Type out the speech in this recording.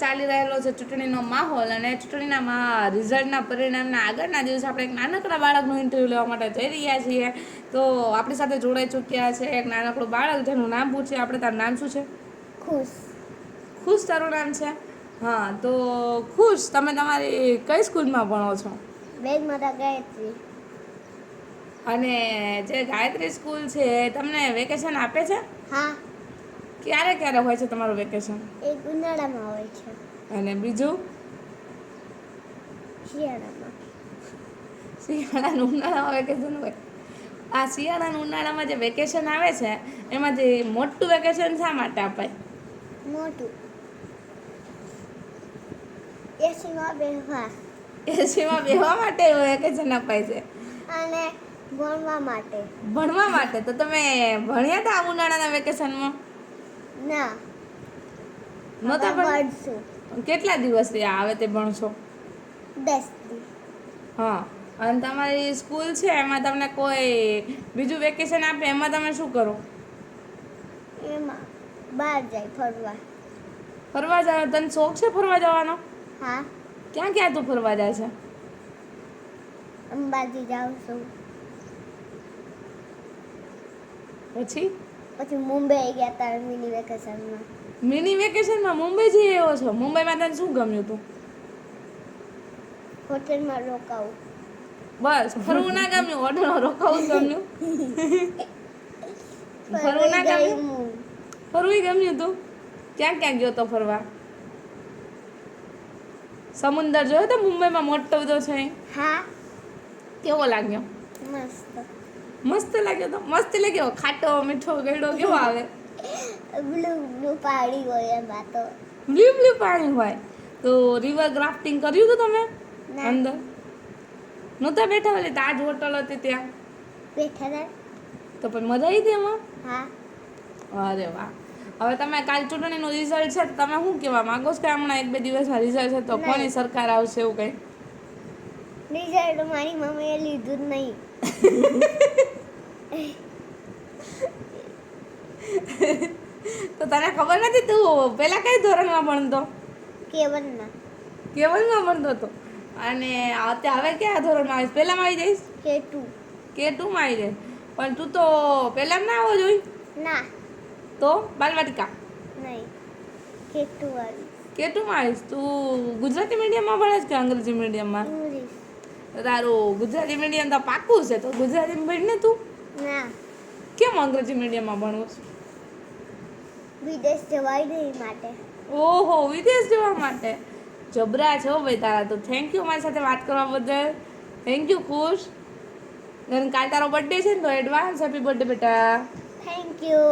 ચાલી રહેલો છે ચૂંટણીનો માહોલ, અને ચૂંટણીના રિઝલ્ટના પરિણામના આગળના દિવસે આપણે એક નાનકડા બાળકનો ઇન્ટરવ્યૂ લેવા માટે જઈ રહ્યા છીએ. તો આપણી સાથે જોડાઈ ચૂક્યા છે એક નાનકડું બાળક, જેનું નામ પૂછીએ આપણે. તારું નામ શું છે? ખુશ. ખુશ તારું નામ છે? હા, તો ખુશ, તમે તમારી કઈ સ્કૂલમાં ભણો છો? વેદમાતા ગાયત્રી. અને જે ગાયત્રી સ્કૂલ છે તમને વેકેશન આપે છે? હા. ક્યારે ક્યારે હોય છે તમારું વેકેશન? એક ઉનાળામાં હોય છે. અને બીજું? શિયાળામાં. શિયાળાનું ઉનાળામાં વેકેશન હોય. આ શિયાળાનું ઉનાળામાં જે વેકેશન આવે છે એમાંથી મોટું વેકેશન શા માટે અપાય? મોટું એસીમાં બેસવા. એસીમાં બેસવા માટે વેકેશન અપાય છે. અને ભણવા માટે. ભણવા માટે? તો તમે ભણ્યા હતા ઉનાળાના વેકેશનમાં? ના. નહોતા ભણશું. કેટલા દિવસથી આવે તે ભણશો? 10 દી. હા. અને તમારી સ્કૂલ છે એમાં તમને કોઈ બીજું વેકેશન આપે એમાં તમે શું કરો? એમાં બહાર જાય ફરવા. ફરવા જાવ? તને શોખ છે ફરવા જવાનો? હા. ક્યાં ક્યાં તું ફરવા જાય છે? અંબાજી જાઉં છું. પછી મુંબઈ ગયા હતા મિની વેકેશનમાં. મિની વેકેશનમાં મુંબઈ જઈ આવ્યો છો? મુંબઈમાં તને શું ગમ્યું હતું? હોટેલમાં રોકાવું. બસ? ફરવું ના ગમ્યું? હોટલમાં રોકાવું ગમ્યું? ફરવું ના ગમ્યું? ફરવું ગમ્યું હતું? ક્યાં ક્યાં ગયો તો ફરવા? સમુદ્ર જોયો તો મુંબઈમાં મોટો બધો છે? હા. કેવો લાગ્યો? મસ્ત. મસ્ત લાગ્યો તો? મસ્ત લાગ્યો? ખાટો મીઠો ગળ્યો કેવો આવે? બ્લુ બ્લુ પાણી હોય એમાં તો. બ્લુ બ્લુ પાણી હોય? તો રિવર ગ્રાફ્ટિંગ કર્યું હતું તમે અંદર? નહોતા બેઠા? ઓલી તાજ હોટલ હતી ત્યાં બેઠા હતા. તો પણ મજા આવી હતી એમાં? હા. અરે વાહ. હવે તમે કાલ ચૂંટણીનું રિઝલ્ટ છે તો તમે શું કહેવા માંગો છો કે હમણાં 1-2 દિવસમાં રિઝલ્ટ છે તો કોની સરકાર આવશે એવું કંઈ? રિઝલ્ટ મારી મમ્મીએ લીધું જ નહીં. તો તને ખબર નથી? તું પેલા કઈ ધોરણમાં ભણતો? કેવનમાં. કેવલમાં ભણતો હતો? અને હવે કયા ધોરણમાં આવીશ? પહેલામાં આવી જઈશ? K2માં આવી જાય. પણ તું તો પહેલામાં ના આવવો જોઈએ? ના. તો બાલવાટિકા? નહીં. K2 આવી. K2માં આવીશ. તું ગુજરાતી મીડિયમમાં ભણે છે કે અંગ્રેજી મીડિયમમાં? ઇંગ્લિશ. તારું ગુજરાતી મીડિયમ તો પાક્કું છે, તો ગુજરાતીમાં ભણ ને તું. ના. કેમ અંગ્રેજી મીડિયમમાં ભણવું છે? વિદેશ જવાય નહીં માટે. ઓહો, વિદેશ જવા માટે? જબરા છો ભાઈ તારા તો. થેન્ક યુ મારી સાથે વાત કરવા બદલ. થેન્ક યુ ખુશ. અને કાલ તારો બર્થડે છે ને તો એડવાન્સ હેપી બર્થડે બેટા. Thank you.